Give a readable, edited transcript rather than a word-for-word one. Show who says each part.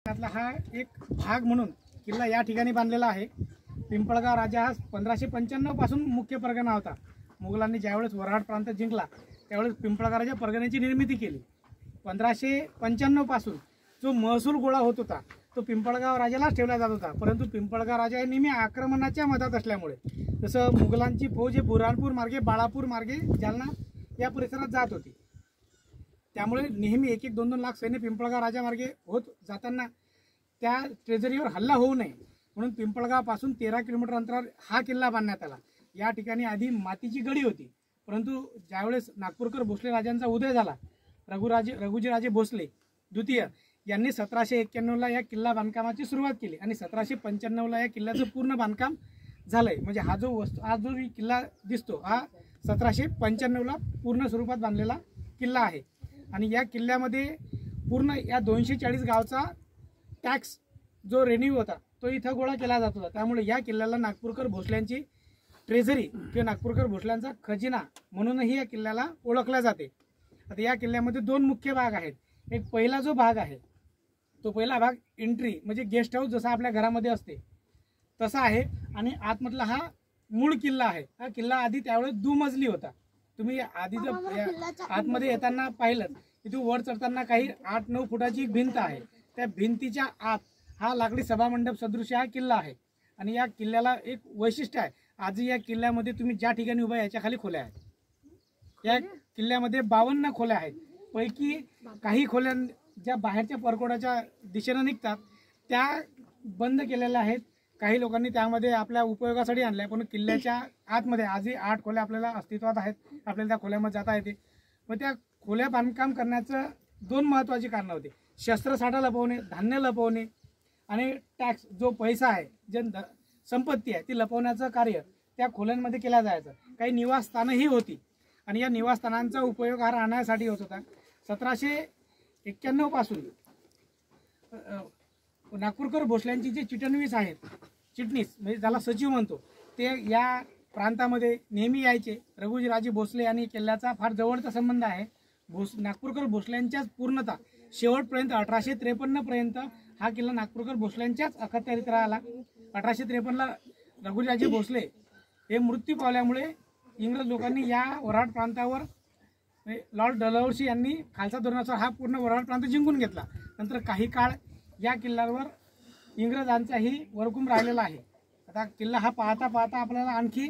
Speaker 1: त्यातला हा एक भाग म्हणून किल्ला या ठिकाणी बांधलेला आहे। पिंपळगाव राजा हा 1595 पासून मुख्य परगणा होता। मुघलांनी ज्यावेळेस वऱ्हाड प्रांत जिंकला त्यावेळेस पिंपळगाव राजा परगण्याची निर्मिती केली। 1595 पासून जो महसूल गोळा होत होता तो पिंपळगाव राजालाच ठेवला जात होता। परंतु पिंपळगाव राजा हे नेहमी आक्रमणाच्या मधात असल्यामुळे जसं मुघलांची फौज हे बुरहानपूर मार्गे बाळापूर मार्गे जालना या परिसरात जात होती, त्यामुळे नेहमी 1-1, 2-2 लाख सैन्य पिंपळगाव राजा मार्गे होत जाताना त्या ट्रेझरीवर हल्ला होऊ नये म्हणून पिंपळगाव पासून 13 किलोमीटर अंतरावर हा किल्ला बांधण्यात आला। या ठिकाणी आधी मातीची गडी होती, परंतु ज्यावेळेस नागपूरकर भोसले राजांचा उदय झाला, रघुजीराजे भोसले द्वितीय यांनी 1791ला या किल्ला बांधकामाची सुरुवात केली आणि 1795ला या किल्ल्याचं पूर्ण बांधकाम झालंय। म्हणजे हा जो किल्ला दिसतो हा 1795ला पूर्ण स्वरूपात बांधलेला किल्ला आहे। आणि या किल्ल्यामध्ये पूर्ण या 240 गावचा टॅक्स जो रेव्हेन्यू होता तो इथं गोळा केला जात होता। त्यामुळे या किल्ल्याला नागपूरकर भोसल्यांची ट्रेझरी किंवा नागपूरकर भोसल्यांचा खजिना म्हणूनही या किल्ल्याला ओळखले जाते। आता या किल्ल्यामध्ये 2 मुख्य भाग आहेत। एक पहिला जो भाग आहे तो पहिला भाग एंट्री म्हणजे गेस्ट हाऊस जसा आपल्या घरामध्ये असते तसा आहे आणि आतमधला हा मूळ किल्ला आहे। हा किल्ला आधी त्यावेळेस दुमजली होता। तुम्ही आधी जर आतमध्ये येताना पाहिलं इथून वर चढताना काही 8-9 फुटाची भिंत आहे। त्या भिंतीच्या आत हा लाकडी सभामंडप सदृश हा किल्ला आहे। आणि या किल्ल्याला एक वैशिष्ट्य आहे, आजही या किल्ल्यामध्ये तुम्ही ज्या ठिकाणी उभा याच्या खाली खोल्या आहेत। या किल्ल्यामध्ये 52 खोल्या आहेत। पैकी काही खोल्या ज्या बाहेरच्या परकोडाच्या दिशेने निघतात त्या बंद केलेल्या आहेत, काही लोकांनी त्यामध्ये आपल्या उपयोगासाठी आणल्या, पण किल्ल्याच्या आतमध्ये आजही 8 खोल्या आपल्याला अस्तित्वात आहेत। आपल्याला त्या खोल्यामध्ये जाता येते। मग त्या खोल्या बांधकाम करण्याचं 2 महत्त्वाची कारणं होती, शस्त्रसाठा लपवणे, धान्य लपवणे आणि टॅक्स जो पैसा आहे जे संपत्ती आहे ती लपवण्याचं कार्य त्या खोल्यांमध्ये केलं जायचं। काही निवासस्थानंही होती आणि या निवासस्थानांचा उपयोग हा राहण्यासाठी होत होता। 1791 पासून नागपूरकर भोसल्यांची जे चिटणवीस आहेत, चिटणीस म्हणजे ज्याला सचिव म्हणतो, ते या प्रांतामध्ये नेहमी यायचे। रघुजीराजे भोसले आणि किल्ल्याचा फार जवळचा संबंध आहे। नागपूरकर भोसल्यांच्याच पूर्णता शेवटपर्यंत 1853 पर्यंत हा किल्ला नागपूरकर भोसल्यांच्याच अखत्यारीत राहिला। 1853ला रघुजीराजे भोसले हे मृत्यू पावल्यामुळे इंग्रज लोकांनी या वऱ्हाड प्रांतावर लॉर्ड डलहौसी यांनी खालसा धोरणाचा हा पूर्ण वऱ्हाड प्रांत जिंकून घेतला। नंतर काही काळ या किल्ल्यावर इंग्रजांचाही वरकुंभ राहिलेला आहे। आता किल्ला हा पाहता पाहता आपल्याला आणखी